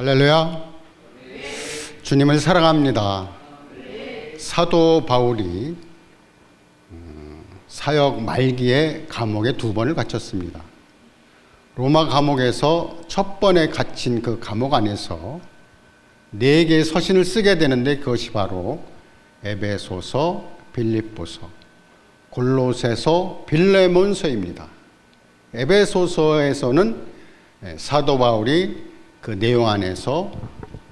할렐루야. 주님을 사랑합니다. 사도 바울이 사역 말기에 감옥에 2번을 갇혔습니다. 로마 감옥에서 첫 번에 갇힌 그 감옥 안에서 4개의 서신을 쓰게 되는데 그것이 바로 에베소서, 빌립보서, 골로새서, 빌레몬서입니다. 에베소서에서는 사도 바울이 그 내용 안에서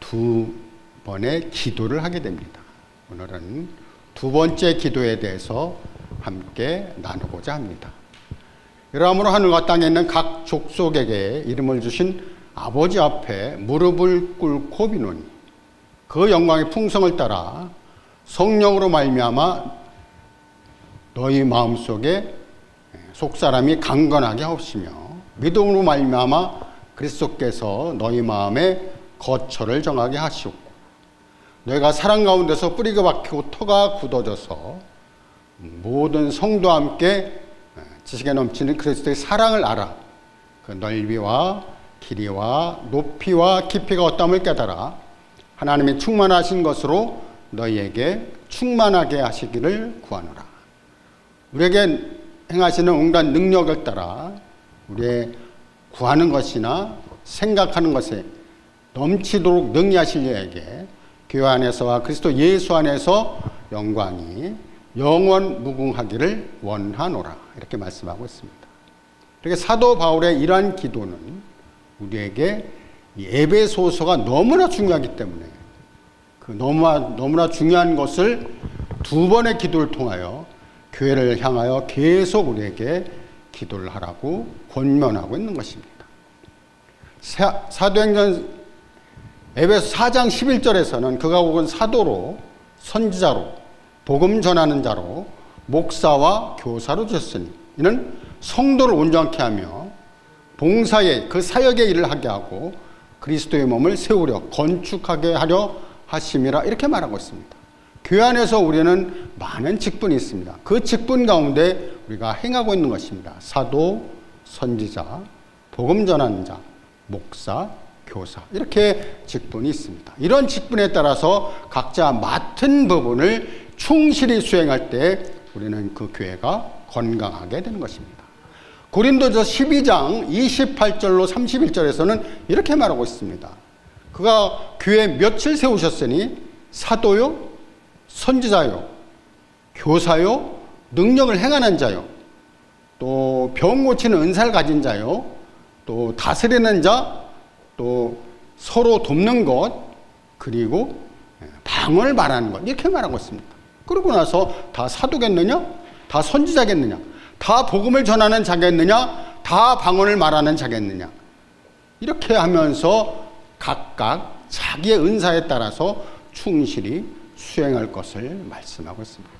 2번의 기도를 하게 됩니다. 오늘은 2번째 기도에 대해서 함께 나누고자 합니다. 이러므로 하늘과 땅에 있는 각 족속에게 이름을 주신 아버지 앞에 무릎을 꿇고 비노니 그 영광의 풍성을 따라 성령으로 말미암아 너희 마음속에 속사람이 강건하게 하옵시며 믿음으로 말미암아 그리스도께서 너희 마음에 거처를 정하게 하시옵고 너희가 사랑 가운데서 뿌리가 박히고 터가 굳어져서 모든 성도와 함께 지식에 넘치는 그리스도의 사랑을 알아 그 넓이와 길이와 높이와 깊이가 어떠함을 깨달아 하나님이 충만하신 것으로 너희에게 충만하게 하시기를 구하노라. 우리에게 행하시는 온갖 능력을 따라 우리의 구하는 것이나 생각하는 것에 넘치도록 능히하실 이에게 교회 안에서와 그리스도 예수 안에서 영광이 영원 무궁하기를 원하노라. 이렇게 말씀하고 있습니다. 이렇게 사도 바울의 이러한 기도는 우리에게 이 에베소서가 너무나 중요하기 때문에 그 너무나 중요한 것을 2번의 기도를 통하여 교회를 향하여 계속 우리에게 기도를 하라고 권면하고 있는 것입니다. 사도행전 에베소 4장 11절에서는 그가 혹은 사도로 선지자로 복음 전하는 자로 목사와 교사로 주셨으니 이는 성도를 온전케 하며 봉사의 그 사역의 일을 하게 하고 그리스도의 몸을 세우려 건축하게 하려 하심이라 이렇게 말하고 있습니다. 교회 안에서 우리는 많은 직분이 있습니다. 그 직분 가운데 우리가 행하고 있는 것입니다. 사도, 선지자, 복음 전하는 자, 목사, 교사 이렇게 직분이 있습니다. 이런 직분에 따라서 각자 맡은 부분을 충실히 수행할 때 우리는 그 교회가 건강하게 되는 것입니다. 고린도서 12장 28절로 31절에서는 이렇게 말하고 있습니다. 그가 교회 몇을 세우셨으니 사도요, 선지자요, 교사요, 능력을 행하는 자요, 또 병 고치는 은사를 가진 자요, 또 다스리는 자, 또 서로 돕는 것, 그리고 방언을 말하는 것 이렇게 말하고 있습니다. 그러고 나서 다 사도겠느냐? 다 선지자겠느냐? 다 복음을 전하는 자겠느냐? 다 방언을 말하는 자겠느냐? 이렇게 하면서 각각 자기의 은사에 따라서 충실히 수행할 것을 말씀하고 있습니다.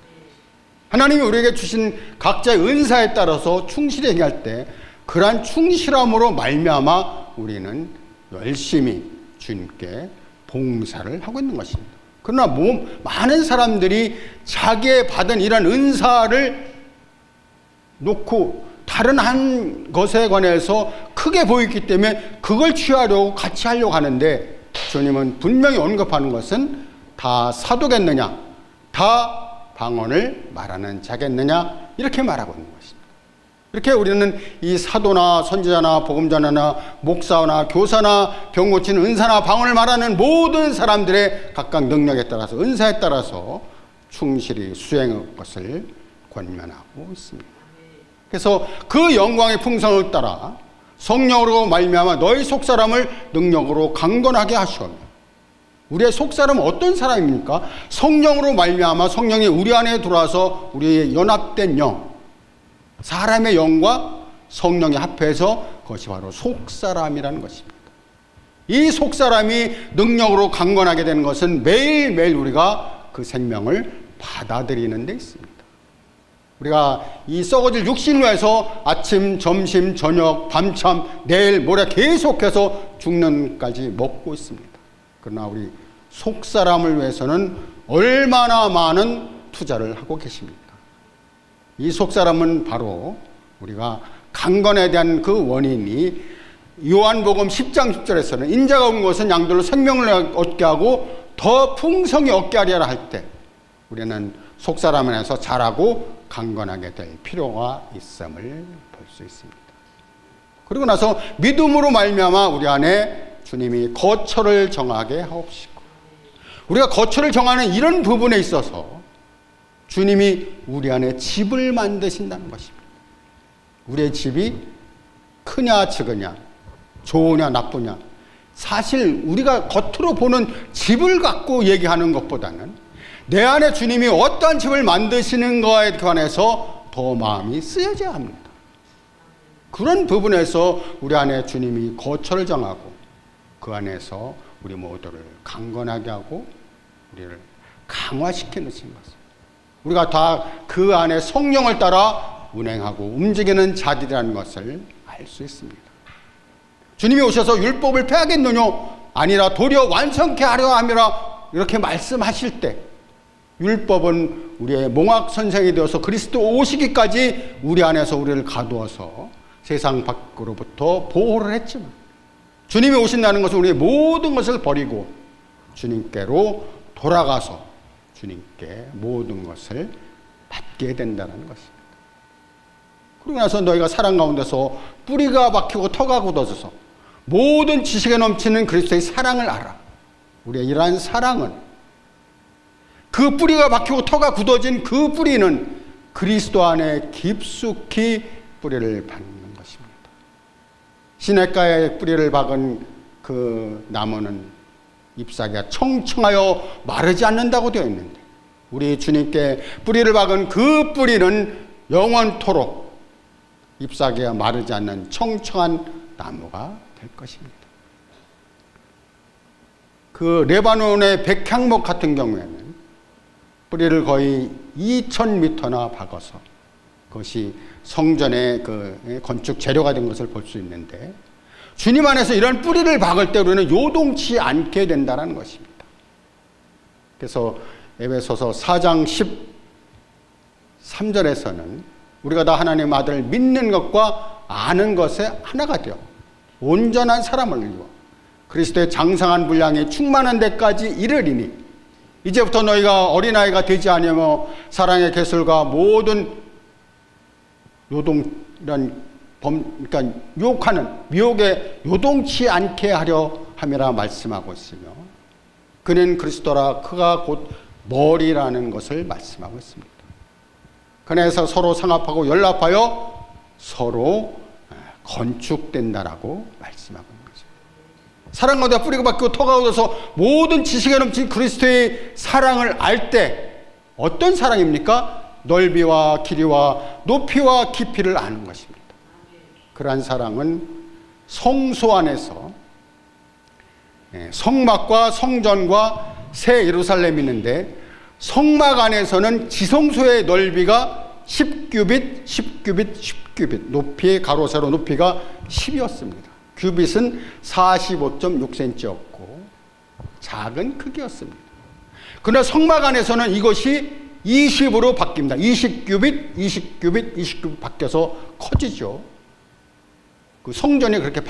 하나님이 우리에게 주신 각자의 은사에 따라서 충실히 행할 때 그러한 충실함으로 말미암아 우리는 열심히 주님께 봉사를 하고 있는 것입니다. 그러나 많은 사람들이 자기의 받은 이런 은사를 놓고 다른 한 것에 관해서 크게 보이기 때문에 그걸 취하려고 같이 하려고 하는데 주님은 분명히 언급하는 것은 다 사도겠느냐, 다 방언을 말하는 자겠느냐 이렇게 말하고 있는 것입니다. 이렇게 우리는 이 사도나 선지자나 복음전하나 목사나 교사나 병 고치는 은사나 방언을 말하는 모든 사람들의 각각 능력에 따라서 은사에 따라서 충실히 수행할 것을 권면하고 있습니다. 그래서 그 영광의 풍성을 따라 성령으로 말미암아 너희 속사람을 능력으로 강건하게 하시오며 우리의 속사람은 어떤 사람입니까? 성령으로 말미암아 성령이 우리 안에 들어와서 우리의 연합된 영, 사람의 영과 성령이 합해서 그것이 바로 속사람이라는 것입니다. 이 속사람이 능력으로 강건하게 되는 것은 매일매일 우리가 그 생명을 받아들이는 데 있습니다. 우리가 이 썩어질 육신으로 해서 아침, 점심, 저녁, 밤참, 내일, 모레 계속해서 죽는까지 먹고 있습니다. 그러나 우리 속사람을 위해서는 얼마나 많은 투자를 하고 계십니까? 이 속사람은 바로 우리가 강건에 대한 그 원인이 요한복음 10장 10절에서는 인자가 온 것은 양들로 생명을 얻게 하고 더 풍성히 얻게 하리라 할 때 우리는 속사람 안에서 자라고 강건하게 될 필요가 있음을 볼 수 있습니다. 그리고 나서 믿음으로 말미암아 우리 안에 주님이 거처를 정하게 하옵시고, 우리가 거처를 정하는 이런 부분에 있어서 주님이 우리 안에 집을 만드신다는 것입니다. 우리의 집이 크냐 적으냐, 좋으냐 나쁘냐, 사실 우리가 겉으로 보는 집을 갖고 얘기하는 것보다는 내 안에 주님이 어떠한 집을 만드시는 거에 관해서 더 마음이 쓰여져야 합니다. 그런 부분에서 우리 안에 주님이 거처를 정하고 그 안에서 우리 모두를 강건하게 하고 우리를 강화시키는 것입니다. 우리가 다 그 안에 성령을 따라 운행하고 움직이는 자들이라는 것을 알 수 있습니다. 주님이 오셔서 율법을 폐하겠느냐 아니라 도리어 완성케 하려 함이라 이렇게 말씀하실 때 율법은 우리의 몽학 선생이 되어서 그리스도 오시기까지 우리 안에서 우리를 가두어서 세상 밖으로부터 보호를 했지만, 주님이 오신다는 것은 우리의 모든 것을 버리고 주님께로 돌아가서 주님께 모든 것을 받게 된다는 것입니다. 그러고 나서 너희가 사랑 가운데서 뿌리가 박히고 터가 굳어져서 모든 지식에 넘치는 그리스도의 사랑을 알아. 우리의 이러한 사랑은, 그 뿌리가 박히고 터가 굳어진 그 뿌리는 그리스도 안에 깊숙이 뿌리를 박는 것입니다. 시냇가에 뿌리를 박은 그 나무는 잎사귀가 청청하여 마르지 않는다고 되어 있는데, 우리 주님께 뿌리를 박은 그 뿌리는 영원토록 잎사귀가 마르지 않는 청청한 나무가 될 것입니다. 그 레바논의 백향목 같은 경우에는 뿌리를 거의 2000m나 박아서 그것이 성전의 그 건축 재료가 된 것을 볼 수 있는데, 주님 안에서 이런 뿌리를 박을 때 우리는 요동치 않게 된다는 것입니다. 그래서 에베소서 4장 13절에서는 우리가 다 하나님의 아들을 믿는 것과 아는 것에 하나가 되어 온전한 사람을 이루어 그리스도의 장성한 분량이 충만한 데까지 이르리니 이제부터 너희가 어린아이가 되지 아니하며 사랑의 개술과 모든 그러니까 유혹하는 미혹에 요동치 않게 하려 함이라 말씀하고 있으며, 그는 그리스도라 그가 곧 머리라는 것을 말씀하고 있습니다. 그래서 서로 상합하고 연합하여 서로 건축된다라고 말씀하고 있는 거죠. 사랑 가운데 뿌리가 박히고 터가 얻어서 모든 지식에 넘친 그리스도의 사랑을 알 때 어떤 사랑입니까? 넓이와 길이와 높이와 깊이를 아는 것입니다. 그러한 사랑은 성소 안에서 성막과 성전과 새 예루살렘이 있는데, 성막 안에서는 지성소의 넓이가 10규빗, 10규빗, 10규빗, 높이 가로 세로 높이가 10이었습니다. 규빗은 45.6cm였고 작은 크기였습니다. 그러나 성막 안에서는 이것이 20으로 바뀝니다. 20규빗, 20규빗, 20규빗 바뀌어서 커지죠. 그 성전이 그렇게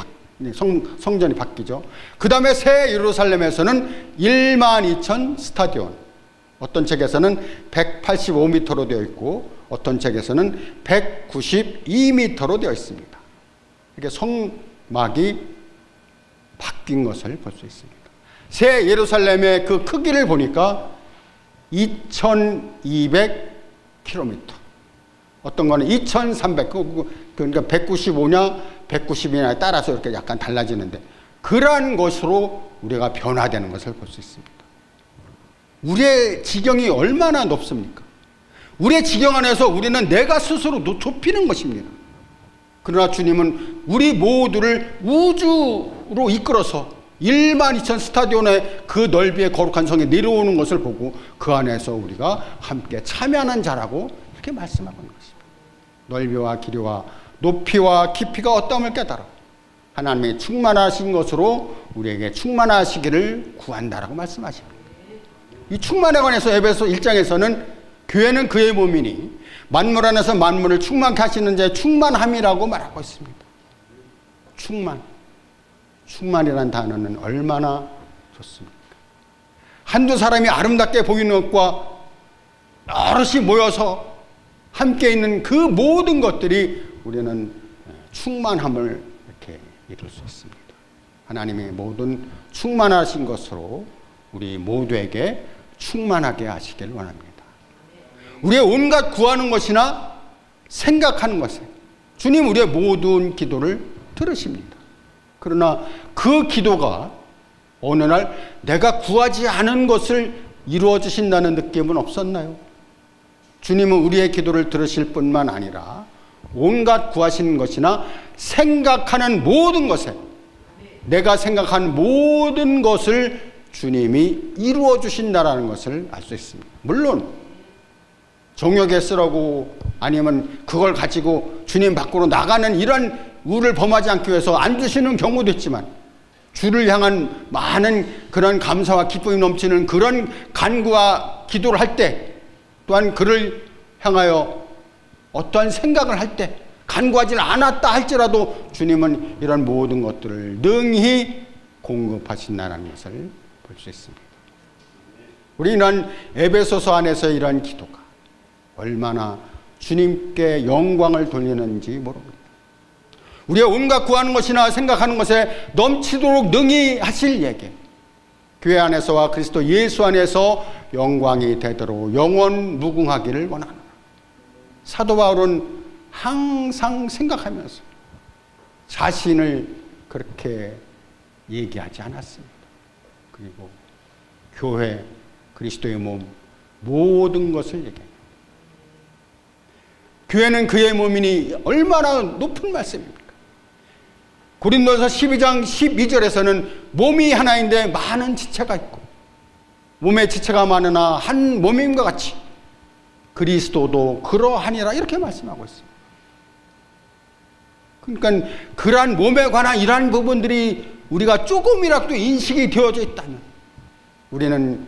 성전이 바뀌죠. 그 다음에 새 예루살렘에서는 12,000 스타디온, 어떤 책에서는 185m로 되어 있고 어떤 책에서는 192m로 되어 있습니다. 이렇게 성막이 바뀐 것을 볼 수 있습니다. 새 예루살렘의 그 크기를 보니까 2200km, 어떤 거는 2300, 그러니까 195냐 190이냐에 따라서 이렇게 약간 달라지는데, 그러한 것으로 우리가 변화되는 것을 볼 수 있습니다. 우리의 지경이 얼마나 높습니까? 우리의 지경 안에서 우리는 내가 스스로 좁히는 것입니다. 그러나 주님은 우리 모두를 우주로 이끌어서 12,000 스타디온의 그 넓이의 거룩한 성에 내려오는 것을 보고 그 안에서 우리가 함께 참여하는 자라고 이렇게 말씀하고 있는 것입니다. 넓이와 길이와 높이와 깊이가 어떠함을 깨달아 하나님의 충만하신 것으로 우리에게 충만하시기를 구한다라고 말씀하십니다. 이 충만에 관해서 에베소 1장에서는 교회는 그의 몸이니 만물 안에서 만물을 충만케 하시는 자의 충만함이라고 말하고 있습니다. 충만. 충만이라는 단어는 얼마나 좋습니까? 한두 사람이 아름답게 보이는 것과 여럿이 모여서 함께 있는 그 모든 것들이 우리는 충만함을 이렇게 이룰 수 있습니다. 하나님이 모든 충만하신 것으로 우리 모두에게 충만하게 하시길 원합니다. 우리의 온갖 구하는 것이나 생각하는 것에 주님 우리의 모든 기도를 들으십니다. 그러나 그 기도가 어느 날 내가 구하지 않은 것을 이루어 주신다는 느낌은 없었나요? 주님은 우리의 기도를 들으실 뿐만 아니라 온갖 구하시는 것이나 생각하는 모든 것에 내가 생각한 모든 것을 주님이 이루어 주신다는 것을 알 수 있습니다. 물론 정욕에 쓰라고 아니면 그걸 가지고 주님 밖으로 나가는 이런 우를 범하지 않기 위해서 안 주시는 경우도 있지만 주를 향한 많은 그런 감사와 기쁨이 넘치는 그런 간구와 기도를 할 때 또한 그를 향하여 어떠한 생각을 할 때 간구하지 않았다 할지라도 주님은 이런 모든 것들을 능히 공급하신다는 것을 볼 수 있습니다. 우리는 에베소서 안에서 이런 기도가 얼마나 주님께 영광을 돌리는지 모릅니다. 우리가 온갖 구하는 것이나 생각하는 것에 넘치도록 능히 하실 예게 교회 안에서와 그리스도 예수 안에서 영광이 되도록 영원 무궁하기를 원하노라. 사도 바울은 항상 생각하면서 자신을 그렇게 얘기하지 않았습니다. 그리고 교회, 그리스도의 몸 모든 것을 얘기합니다. 교회는 그의 몸이니 얼마나 높은 말씀입니까? 고린도서 12장 12절에서는 몸이 하나인데 많은 지체가 있고 몸에 지체가 많으나 한 몸임과 같이 그리스도도 그러하니라 이렇게 말씀하고 있습니다. 그러니까 그러한 몸에 관한 이러한 부분들이 우리가 조금이라도 인식이 되어져 있다면 우리는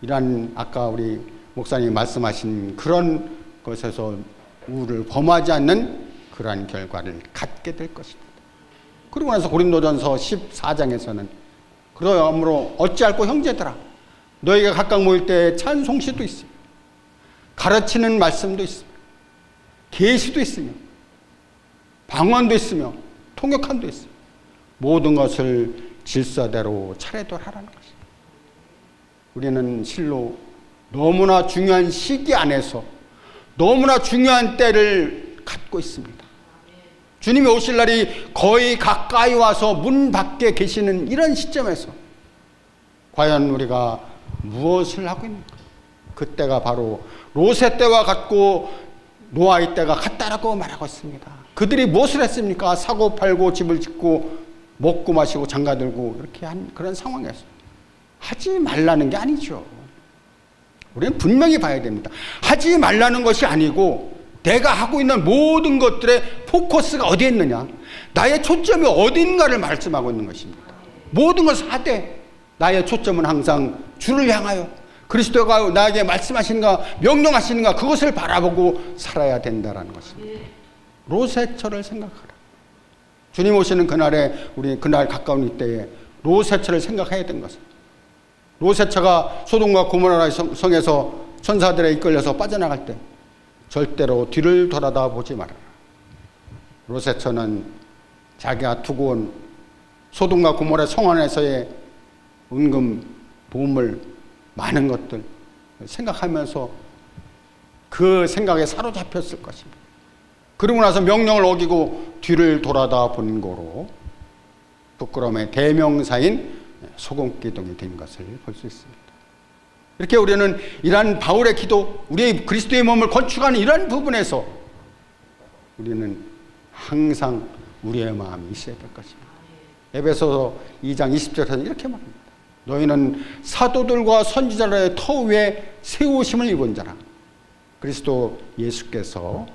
이러한 아까 우리 목사님이 말씀하신 그런 것에서 우를 범하지 않는 그러한 결과를 갖게 될 것입니다. 그리고 나서 고린도전서 14장에서는 그러므로 어찌할꼬 형제들아 너희가 각각 모일 때 찬송시도 있으며 가르치는 말씀도 있으며 계시도 있으며 방언도 있으며 통역함도 있으며 모든 것을 질서대로 차례대로 하라는 것입니다. 우리는 실로 너무나 중요한 시기 안에서 너무나 중요한 때를 갖고 있습니다. 주님이 오실 날이 거의 가까이 와서 문 밖에 계시는 이런 시점에서 과연 우리가 무엇을 하고 있는가? 그때가 바로 롯의 때와 같고 노아의 때가 같다라고 말하고 있습니다. 그들이 무엇을 했습니까? 사고 팔고 집을 짓고 먹고 마시고 장가들고 이렇게 한 그런 상황에서 하지 말라는 게 아니죠. 우리는 분명히 봐야 됩니다. 하지 말라는 것이 아니고 내가 하고 있는 모든 것들의 포커스가 어디에 있느냐, 나의 초점이 어딘가를 말씀하고 있는 것입니다. 모든 것을 하되 나의 초점은 항상 주를 향하여 그리스도가 나에게 말씀하시는가 명령하시는가 그것을 바라보고 살아야 된다는 것입니다. 롯의 처를 생각하라. 주님 오시는 그날에 우리 그날 가까운 이때에 롯의 처를 생각해야 되는 것은 롯의 처가 소돔과 고모라 성에서 천사들에 이끌려서 빠져나갈 때 절대로 뒤를 돌아다 보지 말아라. 롯의 처는 자기가 두고 온 소돔과 고모라 성 안에서의 은금, 보물, 많은 것들 생각하면서 그 생각에 사로잡혔을 것입니다. 그러고 나서 명령을 어기고 뒤를 돌아다 본 거로 부끄러움의 대명사인 소금기둥이 된 것을 볼 수 있습니다. 이렇게 우리는 이러한 바울의 기도, 우리의 그리스도의 몸을 건축하는 이러한 부분에서 우리는 항상 우리의 마음이 있어야 될 것입니다. 에베소서 2장 20절에서는 이렇게 말합니다. 너희는 사도들과 선지자들의 터 위에 세우심을 입은 자라. 그리스도 예수께서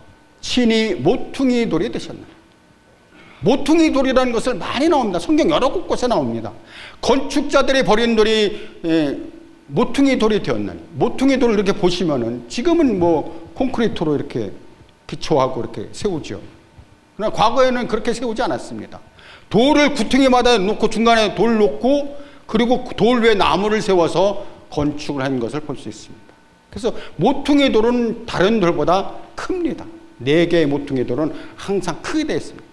친히 모퉁이 돌이 되셨나니. 모퉁이 돌이라는 것을 많이 나옵니다. 성경 여러 곳곳에 나옵니다. 건축자들이 버린 돌이 모퉁이 돌이 되었나니. 모퉁이 돌을 이렇게 보시면은 지금은 뭐 콘크리트로 이렇게 기초하고 이렇게 세우죠. 그러나 과거에는 그렇게 세우지 않았습니다. 돌을 구퉁이마다 놓고 중간에 돌 놓고 그리고 돌 위에 나무를 세워서 건축을 한 것을 볼 수 있습니다. 그래서 모퉁이 돌은 다른 돌보다 큽니다. 4개의 모퉁이 돌은 항상 크게 되어 있습니다.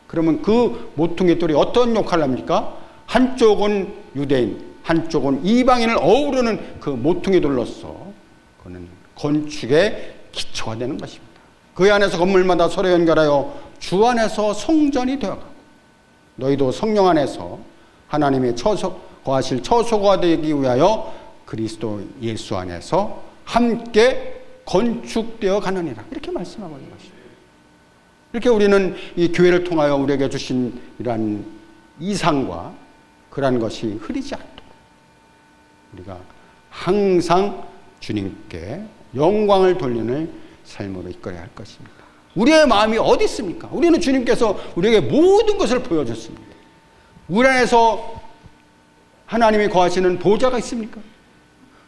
그러면 그 모퉁이 돌이 어떤 역할을 합니까? 한쪽은 유대인, 한쪽은 이방인을 어우르는 그 모퉁이 돌로서 그는 건축의 기초가 되는 것입니다. 그 안에서 건물마다 서로 연결하여 주 안에서 성전이 되어가고 너희도 성령 안에서 하나님의 거하실 처소가 되기 위하여 그리스도 예수 안에서 함께 건축되어 가느니라. 이렇게 말씀하고 있는 것입니다. 이렇게 우리는 이 교회를 통하여 우리에게 주신 이러한 이상과 그러한 것이 흐리지 않도록 우리가 항상 주님께 영광을 돌리는 삶으로 이끌어야 할 것입니다. 우리의 마음이 어디 있습니까? 우리는 주님께서 우리에게 모든 것을 보여줬습니다. 우리 안에서 하나님이 거하시는 보좌가 있습니까?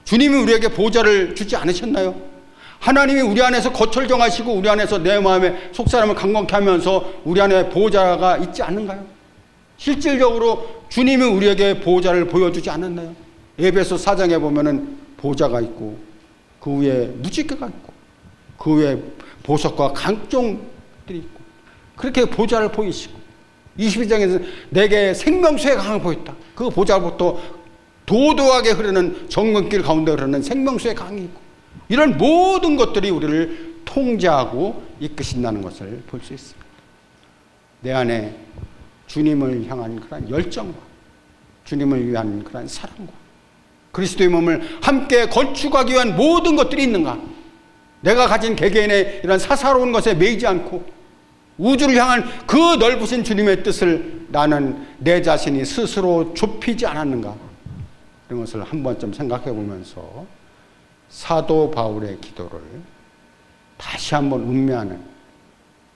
주님이 우리에게 보좌를 주지 않으셨나요? 하나님이 우리 안에서 거처를 정하시고 우리 안에서 내 마음에 속사람을 강건케 하면서 우리 안에 보좌가 있지 않는가요? 실질적으로 주님이 우리에게 보좌를 보여주지 않았나요? 에베소 4장에 보면은 보좌가 있고 그 위에 무지개가 있고 그 위에 보석과 강종들이 있고 그렇게 보좌를 보이시고 22장에서 내게 생명수의 강을 보였다. 그 보좌부터 도도하게 흐르는 정금길 가운데 흐르는 생명수의 강이 있고 이런 모든 것들이 우리를 통제하고 이끄신다는 것을 볼 수 있습니다. 내 안에 주님을 향한 그런 열정과 주님을 위한 그런 사랑과 그리스도의 몸을 함께 건축하기 위한 모든 것들이 있는가? 내가 가진 개개인의 이런 사사로운 것에 매이지 않고 우주를 향한 그 넓으신 주님의 뜻을 나는 내 자신이 스스로 좁히지 않았는가? 이런 것을 한 번쯤 생각해 보면서 사도 바울의 기도를 다시 한번 음미하는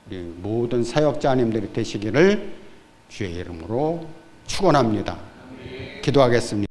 우리 모든 사역자님들이 되시기를 주의 이름으로 축원합니다. 기도하겠습니다.